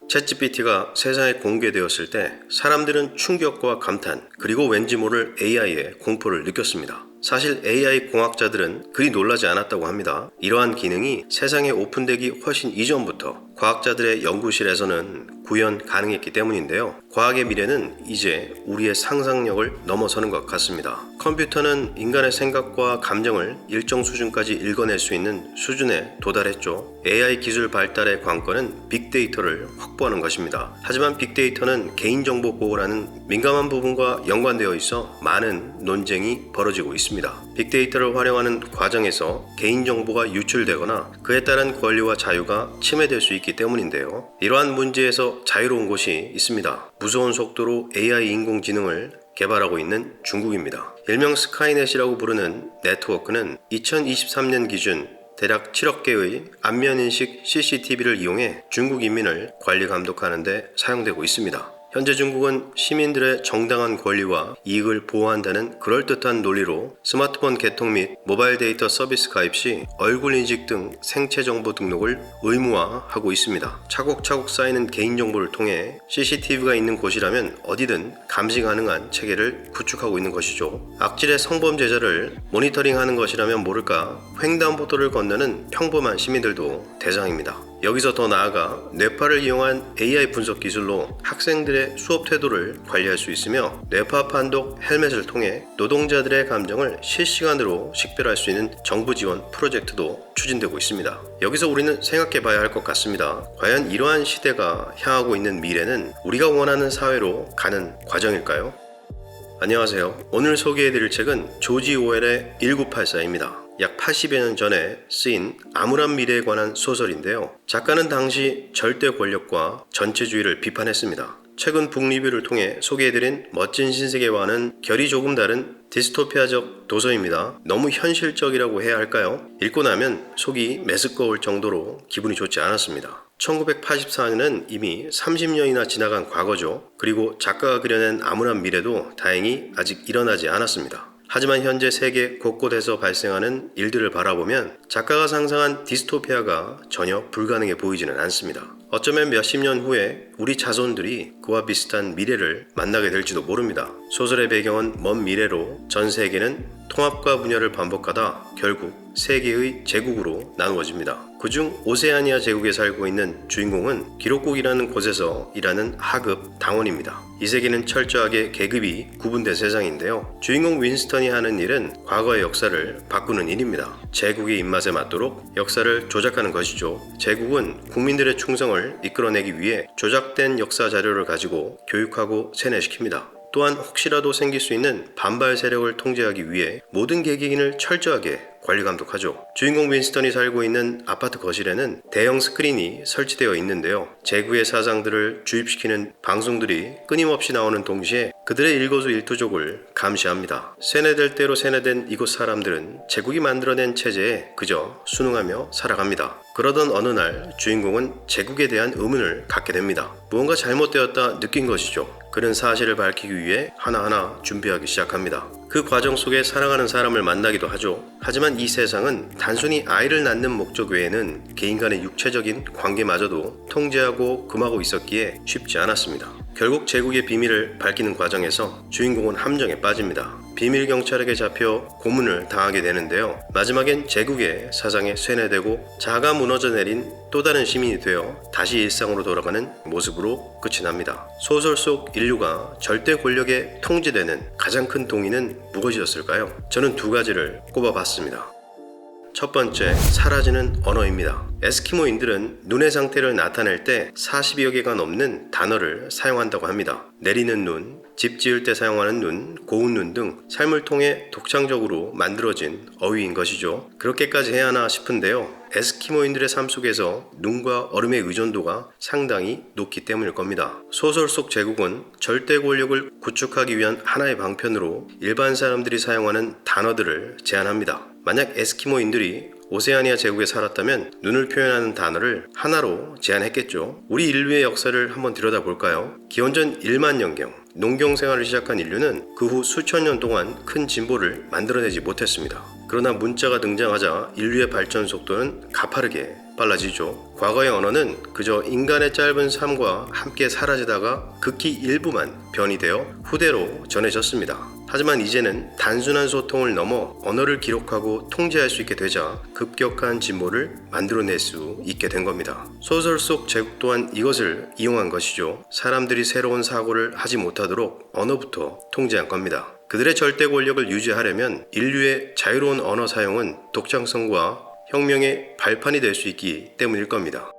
챗GPT가 세상에 공개되었을 때 사람들은 충격과 감탄, 그리고 왠지 모를 AI의 공포를 느꼈습니다. 사실 AI 공학자들은 그리 놀라지 않았다고 합니다. 이러한 기능이 세상에 오픈되기 훨씬 이전부터 과학자들의 연구실에서는 구현 가능했기 때문인데요. 과학의 미래는 이제 우리의 상상력을 넘어서는 것 같습니다. 컴퓨터는 인간의 생각과 감정을 일정 수준까지 읽어낼 수 있는 수준에 도달했죠. AI 기술 발달의 관건은 빅데이터를 확보하는 것입니다. 하지만 빅데이터는 개인정보 보호라는 민감한 부분과 연관되어 있어 많은 논쟁이 벌어지고 있습니다. 빅데이터를 활용하는 과정에서 개인정보가 유출되거나 그에 따른 권리와 자유가 침해될 수 있기 때문인데요. 이러한 문제에서 자유로운 곳이 있습니다. 무서운 속도로 AI 인공지능을 개발하고 있는 중국입니다. 일명 스카이넷이라고 부르는 네트워크는 2023년 기준 대략 7억 개의 안면인식 CCTV를 이용해 중국 인민을 관리 감독하는 데 사용되고 있습니다. 현재 중국은 시민들의 정당한 권리와 이익을 보호한다는 그럴듯한 논리로 스마트폰 개통 및 모바일 데이터 서비스 가입 시 얼굴 인식 등 생체 정보 등록을 의무화하고 있습니다. 차곡차곡 쌓이는 개인정보를 통해 CCTV가 있는 곳이라면 어디든 감시 가능한 체계를 구축하고 있는 것이죠. 악질의 성범죄자를 모니터링하는 것이라면 모를까 횡단보도를 건너는 평범한 시민들도 대상입니다. 여기서 더 나아가 뇌파를 이용한 AI 분석 기술로 학생들의 수업 태도를 관리할 수 있으며 뇌파 판독 헬멧을 통해 노동자들의 감정을 실시간으로 식별할 수 있는 정부 지원 프로젝트도 추진되고 있습니다. 여기서 우리는 생각해 봐야 할 것 같습니다. 과연 이러한 시대가 향하고 있는 미래는 우리가 원하는 사회로 가는 과정일까요? 안녕하세요. 오늘 소개해드릴 책은 조지 오웰의 1984입니다. 약 80여 년 전에 쓰인 암울한 미래에 관한 소설인데요. 작가는 당시 절대 권력과 전체주의를 비판했습니다. 최근 북리뷰를 통해 소개해드린 멋진 신세계와는 결이 조금 다른 디스토피아적 도서입니다. 너무 현실적이라고 해야 할까요? 읽고 나면 속이 메스꺼울 정도로 기분이 좋지 않았습니다. 1984년은 이미 30년이나 지나간 과거죠. 그리고 작가가 그려낸 암울한 미래도 다행히 아직 일어나지 않았습니다. 하지만 현재 세계 곳곳에서 발생하는 일들을 바라보면 작가가 상상한 디스토피아가 전혀 불가능해 보이지는 않습니다. 어쩌면 몇십 년 후에 우리 자손들이 그와 비슷한 미래를 만나게 될지도 모릅니다. 소설의 배경은 먼 미래로 전 세계는 통합과 분열을 반복하다 결국 세계의 제국으로 나누어집니다. 그중 오세아니아 제국에 살고 있는 주인공은 기록국이라는 곳에서 일하는 하급 당원입니다. 이 세계는 철저하게 계급이 구분된 세상인데요. 주인공 윈스턴이 하는 일은 과거의 역사를 바꾸는 일입니다. 제국의 입맛에 맞도록 역사를 조작하는 것이죠. 제국은 국민들의 충성을 이끌어내기 위해 조작된 역사 자료를 가지고 교육하고 세뇌시킵니다. 또한 혹시라도 생길 수 있는 반발 세력을 통제하기 위해 모든 개개인을 철저하게 관리 감독하죠. 주인공 윈스턴이 살고 있는 아파트 거실에는 대형 스크린이 설치되어 있는데요. 제국의 사상들을 주입시키는 방송들이 끊임없이 나오는 동시에 그들의 일거수일투족을 감시합니다. 세뇌될 대로 세뇌된 이곳 사람들은 제국이 만들어낸 체제에 그저 순응하며 살아갑니다. 그러던 어느 날 주인공은 제국에 대한 의문을 갖게 됩니다. 무언가 잘못되었다 느낀 것이죠. 그는 사실을 밝히기 위해 하나하나 준비하기 시작합니다. 그 과정 속에 사랑하는 사람을 만나기도 하죠. 하지만 이 세상은 단순히 아이를 낳는 목적 외에는 개인 간의 육체적인 관계마저도 통제하고 금하고 있었기에 쉽지 않았습니다. 결국 제국의 비밀을 밝히는 과정에서 주인공은 함정에 빠집니다. 비밀 경찰에게 잡혀 고문을 당하게 되는데요. 마지막엔 제국의 사상에 쇠뇌되고 자아가 무너져 내린 또 다른 시민이 되어 다시 일상으로 돌아가는 모습으로 끝이 납니다. 소설 속 인류가 절대 권력에 통제되는 가장 큰 동의는 무엇이었을까요? 저는 두 가지를 꼽아봤습니다. 첫 번째, 사라지는 언어입니다. 에스키모인들은 눈의 상태를 나타낼 때 40여 개가 넘는 단어를 사용한다고 합니다. 내리는 눈, 집 지을 때 사용하는 눈, 고운 눈 등 삶을 통해 독창적으로 만들어진 어휘인 것이죠. 그렇게까지 해야 하나 싶은데요. 에스키모인들의 삶 속에서 눈과 얼음의 의존도가 상당히 높기 때문일 겁니다. 소설 속 제국은 절대 권력을 구축하기 위한 하나의 방편으로 일반 사람들이 사용하는 단어들을 제한합니다. 만약 에스키모인들이 오세아니아 제국에 살았다면 눈을 표현하는 단어를 하나로 제한했겠죠. 우리 인류의 역사를 한번 들여다볼까요? 기원전 1만 년경 농경 생활을 시작한 인류는 그 후 수천 년 동안 큰 진보를 만들어내지 못했습니다. 그러나 문자가 등장하자 인류의 발전 속도는 가파르게 빨라지죠. 과거의 언어는 그저 인간의 짧은 삶과 함께 사라지다가 극히 일부만 변이되어 후대로 전해졌습니다. 하지만 이제는 단순한 소통을 넘어 언어를 기록하고 통제할 수 있게 되자 급격한 진보를 만들어낼 수 있게 된 겁니다. 소설 속 제국 또한 이것을 이용한 것이죠. 사람들이 새로운 사고를 하지 못하도록 언어부터 통제한 겁니다. 그들의 절대 권력을 유지하려면 인류의 자유로운 언어 사용은 독창성과 혁명의 발판이 될 수 있기 때문일 겁니다.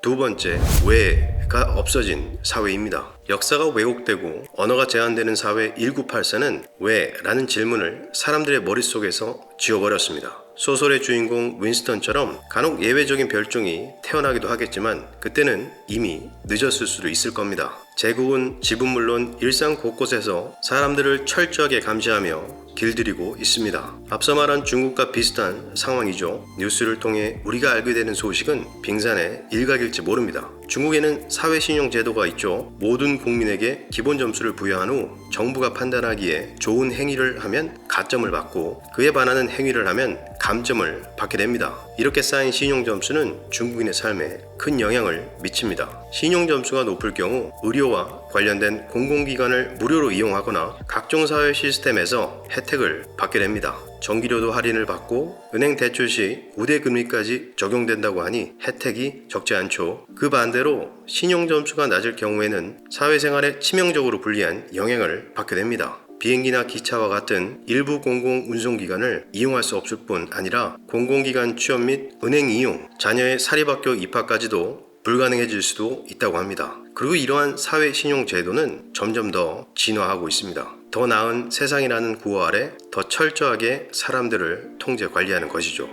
두 번째, 왜가 없어진 사회입니다. 역사가 왜곡되고 언어가 제한되는 사회 1984는 왜? 라는 질문을 사람들의 머릿속에서 지워버렸습니다. 소설의 주인공 윈스턴처럼 간혹 예외적인 별종이 태어나기도 하겠지만 그때는 이미 늦었을 수도 있을 겁니다. 제국은 집은 물론 일상 곳곳에서 사람들을 철저하게 감시하며 길들이고 있습니다. 앞서 말한 중국과 비슷한 상황이죠. 뉴스를 통해 우리가 알게 되는 소식은 빙산의 일각일지 모릅니다. 중국에는 사회신용 제도가 있죠. 모든 국민에게 기본 점수를 부여한 후 정부가 판단하기에 좋은 행위를 하면 가점을 받고 그에 반하는 행위를 하면 감점을 받게 됩니다. 이렇게 쌓인 신용 점수는 중국인의 삶에 큰 영향을 미칩니다. 신용 점수가 높을 경우 의료와 관련된 공공기관을 무료로 이용하거나 각종 사회 시스템에서 혜택을 받게 됩니다. 전기료도 할인을 받고 은행 대출 시 우대금리까지 적용된다고 하니 혜택이 적지 않죠. 그 반대로 신용점수가 낮을 경우에는 사회생활에 치명적으로 불리한 영향을 받게 됩니다. 비행기나 기차와 같은 일부 공공운송기관을 이용할 수 없을 뿐 아니라 공공기관 취업 및 은행 이용, 자녀의 사립학교 입학까지도 불가능해질 수도 있다고 합니다. 그리고 이러한 사회신용제도는 점점 더 진화하고 있습니다. 더 나은 세상이라는 구호 아래 더 철저하게 사람들을 통제 관리하는 것이죠.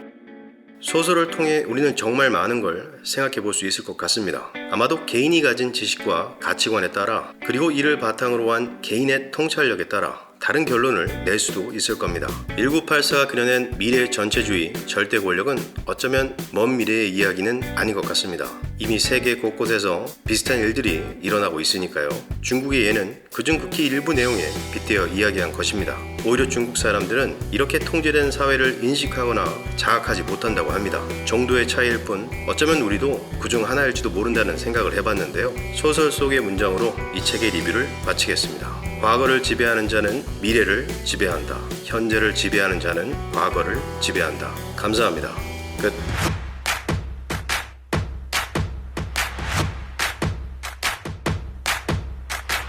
소설을 통해 우리는 정말 많은 걸 생각해 볼 수 있을 것 같습니다. 아마도 개인이 가진 지식과 가치관에 따라 그리고 이를 바탕으로 한 개인의 통찰력에 따라 다른 결론을 낼 수도 있을 겁니다. 1984가 그려낸 미래의 전체주의, 절대 권력은 어쩌면 먼 미래의 이야기는 아닌 것 같습니다. 이미 세계 곳곳에서 비슷한 일들이 일어나고 있으니까요. 중국의 예는 그중 극히 일부 내용에 빗대어 이야기한 것입니다. 오히려 중국 사람들은 이렇게 통제된 사회를 인식하거나 자각하지 못한다고 합니다. 정도의 차이일 뿐 어쩌면 우리도 그중 하나일지도 모른다는 생각을 해봤는데요. 소설 속의 문장으로 이 책의 리뷰를 마치겠습니다. 과거를 지배하는 자는 미래를 지배한다. 현재를 지배하는 자는 과거를 지배한다. 감사합니다. 끝.